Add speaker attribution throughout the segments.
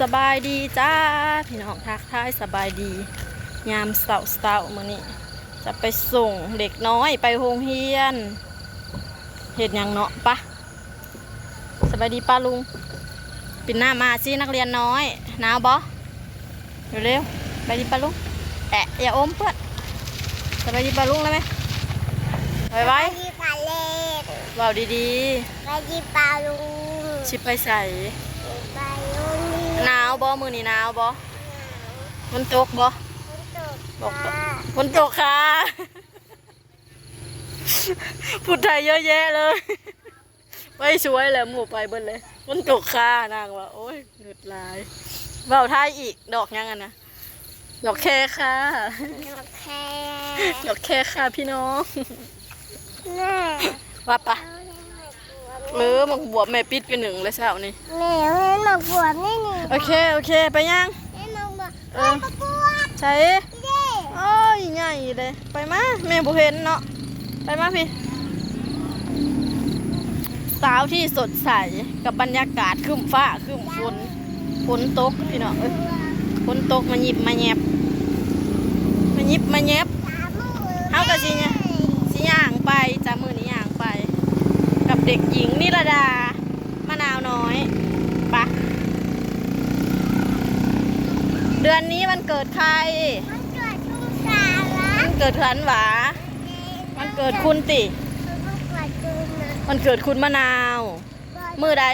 Speaker 1: สบายดีจ้าพี่น้องทักทายสบายดียามเสาร์มื้อนี้จะไปส่งเด็กน้อยไปโรงเรียนเห็ดหยังเนาะปะสบายดีป้าลุงปิดหน้ามาสินักเรียนน้อยหนาวบ่เร็วๆสบายดีป้าลุงแอะอย่าอมเพื่อนสบายดีป้าลุงเลยไหมไว้
Speaker 2: ดีปลาเล็ก
Speaker 1: เบาดี
Speaker 2: ไปดีปลาลุง
Speaker 1: ๆชิบไปใส่
Speaker 2: ปลาลุง
Speaker 1: หนาวบ่มื้อนี้หนาวบ่ฝนตกบ่บอกฝนตกค่ะพูดไทยเยอะแยะเลยไม่ช่วยเลยหมู่ไปเบิ้ลเลยฝนตกค่ะนางว่าโอ้ยหนุดลายเบาไทยอีกดอกยังไงนะดอกแค่ค่ะดอกแค่ค่ะพี่น้องว่าปะหมกบวบแม่ปิดไปหนึ่งเลยเช้านี่
Speaker 2: แม่หมกบวบนี่นี่
Speaker 1: โอเคไปยัง
Speaker 2: หมกบวบหมกบวบ
Speaker 1: ใช่โอ้ยใหญ่เลยไปมาแม่บุเห็นเนาะไปมาพี่สาวที่สดใสกับบรรยากาศครึ้มฟ้าครึ้มฝนตกพี่น้องฝนตกมาหยิบมาแยบเฮากะสิเนี่ยสิย่างไปจ้ามือนี้ย่างไปกับเด็กหญิงนิรดามะนาวน้อยปะเดือนนี้วันเกิดใคร
Speaker 2: มันเกิดทุ่งสาระ
Speaker 1: วันเกิดขันหวาวันเกิดคุณติวันเกิดคุณมะนาวมือใด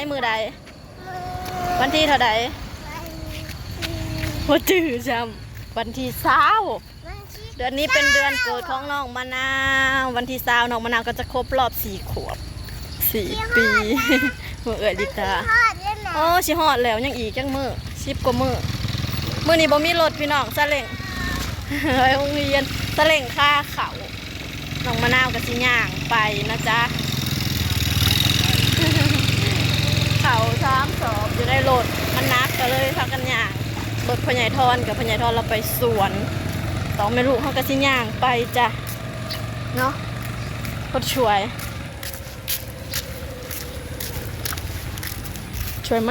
Speaker 1: วันที่เท่าใดวันจืดจำวันที่20เดือนนี้เป็นเดือนเกิดของน้องมะนาววันที่20น้องมะนาวก็จะครบรอบ4 ขวบ4 ปีเมื่อลิตาโอ้ชิฮอดแล้วยังอีกจังมือ10 กว่ามือนี้บ่มีรถพี่น้องซาเล้งไปโรงเรียนซาเล้งค่าเขาน้องมะนาวกับสิย่างไปนะจ๊ะเขาทางสอบอยู่ในรถมันนักก็เลยพากันย่างรถพญายทอนกับพญายทอนเราไปสวนต้องไม่รู้เขากับสิย่างไปจ้ะเนาะก็ช่วย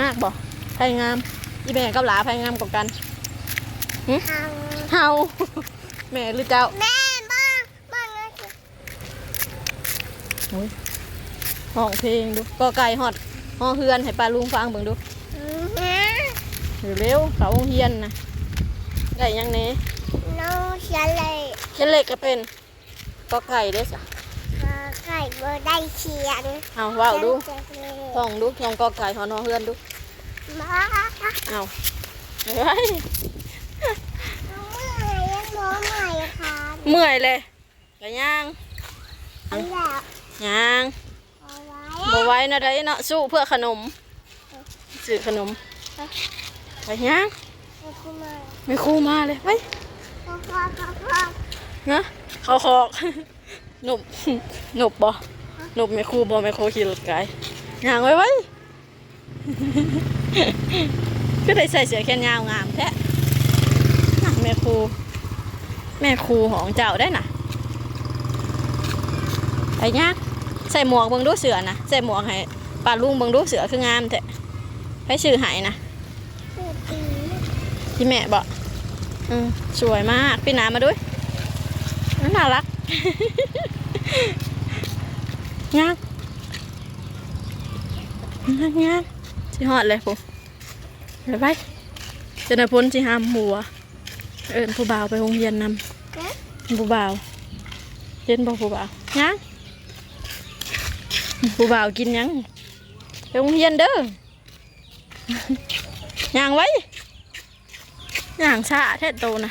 Speaker 1: มากบ่ไผ่งามอีแม่กับหลาไผ่งามกว่ากันเฮาแม่หรือเจ้า
Speaker 2: แม่บ้างเลย
Speaker 1: ห้องเพลงดูก็ไก่ฮอดห้องเฮือนให้ปลาลุงฟังเบิ่งดูเร็วเขาห้องเฮียนนะไก่ยังเนี้
Speaker 2: น้องเชลเ
Speaker 1: ล็กก็เป็นก็ไก่ด้วยจ้ะ
Speaker 2: ไก่บ่ได้เขียน
Speaker 1: เอาว้าวดูท่องก็ไก่หอนเฮือนดูเอาเฮ้ยเมื่อยเลยกะย่างบ่ไว้นะได้เนาะสู้เพื่อขนมซื้อขนมไปย่างไม่คู่มาเลยไปนะเขาคอกหนุบบ่หนุบไม่คู่บ่ไม่คู่ขี่รถไกลย่างไว้ก็ได้ใส่เสื้อแขนยาวงามแท้แม่ครูของเจ้าได้น่ะไอ้ยักษ์ใส่หมวกเบิ่งดูเสือนะใส่หมวกให้ป้าลุงเบิ่งดูเสือคืองามแท้ให้ชื่อหายนะที่แม่บอกสวยมากพี่น้ำมาด้วยน่ารักยักษ์ที่หอดเลยปุ๊บไปจะได้พ้นที่ห้ามหัวผู้บ่าวไปโรงเรียนนำผู้บ่าวเห็นบอกผู้บ่าวยังผู้บ่าวกินยังไปโรงเรียนเด้อย่างไว้ย่างชาแท้โตนะ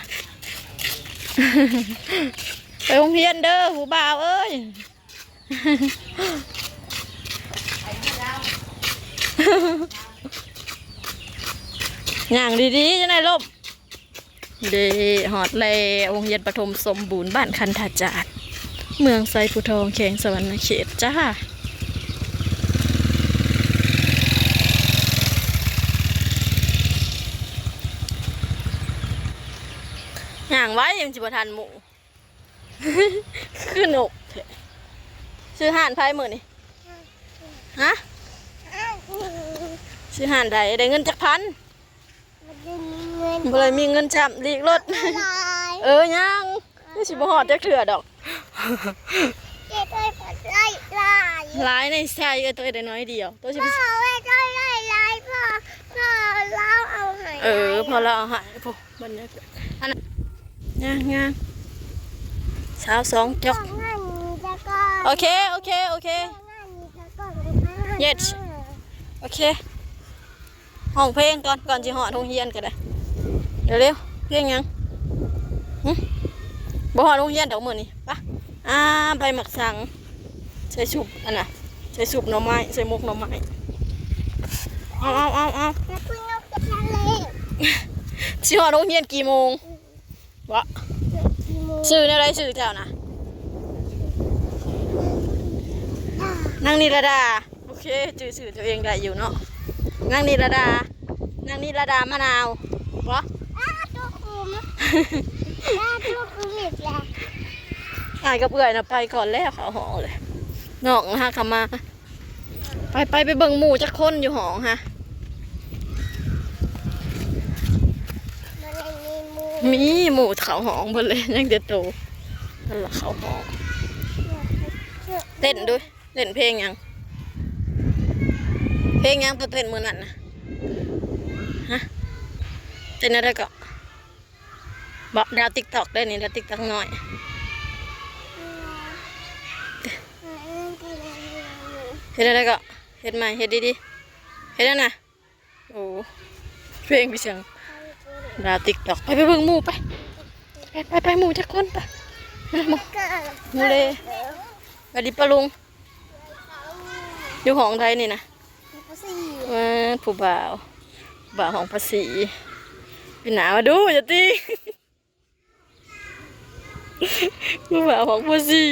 Speaker 1: ไปโรงเรียนเด้อผู้บ่าวเอ้ยย่างดีๆจะได้ลบเดหอดเลโรงเรียนประถมสมบูรณ์บ้านคันธาจารย์เมืองไซภูทองแขงสวรรณเขตจ้าอย่างไว้ยังจิบทันหมูคือหนุกซื้อห่านไพ่มือนี่ฮะซื้อห่านใดได้เงินจักพัน บ่เลยมีเงินช้ำลีกรถ
Speaker 2: ลาย
Speaker 1: ยังนี่สิบ่ฮอดจักเทื่อดอก
Speaker 2: เจ๊ด้วยผัดไล่ลาย
Speaker 1: หลายในใส่ตัวได้น้อยเดียวตัวสิ
Speaker 2: พ่อไว้ด้วยไล่ลายพ่อเล่าเอาให้
Speaker 1: พอเราเอาใหายพวกบรรยากาศอันนั้นงานเช้า2จอก
Speaker 2: งานนี้จะก่อน
Speaker 1: โอเค
Speaker 2: งานนี้จะก่อน
Speaker 1: Yes โอเคห้องเพลงก่อนสิฮอดโรงเรียนก็ได้เร็วๆเพลงหยังหึบ่ฮอดโรงเรียนดอกมื้อนี้ปะใบหมักสังใส่สุปอันน่ะใส่สุปหน่อไม้ใส่หมกหน่อไม้เอา
Speaker 2: แล้วคุณนกจะทะเล
Speaker 1: สิฮอดโรงเรียนกี่โมงวะ
Speaker 2: กี่โมง
Speaker 1: ชื่ออะไรชื่อเจ้านะนางนิรดาโอเคชื่อตัวเองได้อยู่เนาะนางนิรดามะนาววะ
Speaker 2: ตัวคุมตัวคุมอีกแล้ว
Speaker 1: อายกับเอื่อยนะไปก่อนแล้วเขาหอเลยนอกนะฮะเขามาไปเบิ่งหมู่จักคนอยู่หองฮะ
Speaker 2: มันไม่มีมู
Speaker 1: มีหมู่เขาหองเบิ่เลยยังเด็ดโตนั่นละเขาหองเต้นด้วยเต้นเพลงยังตัวเต้นมือนั่นนะฮะเต้นอะไรก็บอกดาวติ๊กตอกได้นี่ดาวติ๊กตอกหน่อยเฮ็ดอะไรก็เฮ็ดใหม่เฮ็ดดีๆเฮ็ดแล้วนะโอ้เพลงพี่เสียงดาวติ๊กตอกไปเบิ่งหมู่ไปหมู่จักคนไปหมู่เลยสวัสดีป้าลุงอยู่ห้องไทยนี่นะผู้บ่าวของภาษีเป็นหนามาดูอย่าตีผู้บ่าวของภาษี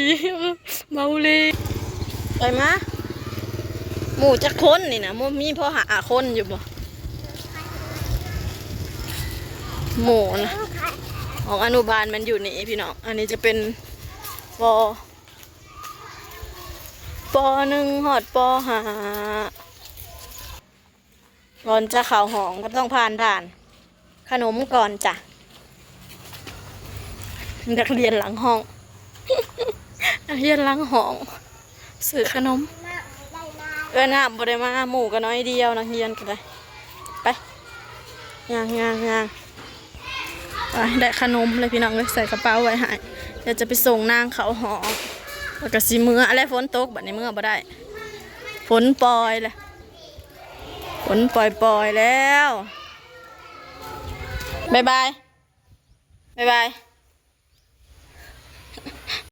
Speaker 1: เมาเลยไปมาหมู่จักคนนี่นะมีพอหาคนอยู่บ่หมู่นะของอนุบาลมันอยู่นี่พี่น้องอันนี้จะเป็นป.1 ฮอดป.5ก่อนจะเข้าห้องก็ต้องผ่านด่านขนมก่อนจ้ะนักเรียนหลังห้อง นักเรียนหลังห้องซื้อขนมน้ำบ่ได้มาหมู่ก็น้อยเดียวนักเรียนก็ได้ไปย่างไปได้ขนมเลยพี่น้องเลยใส่กระเป๋าไว้ให้เดี๋ยวจะไปส่งนางเขาหอแล้วก็สิมื้ออะไรฝนตกบัดนี้มื้อบ่ได้ฝนปล่อยเลยฝนปล่อยแล้วบ๊ายบาย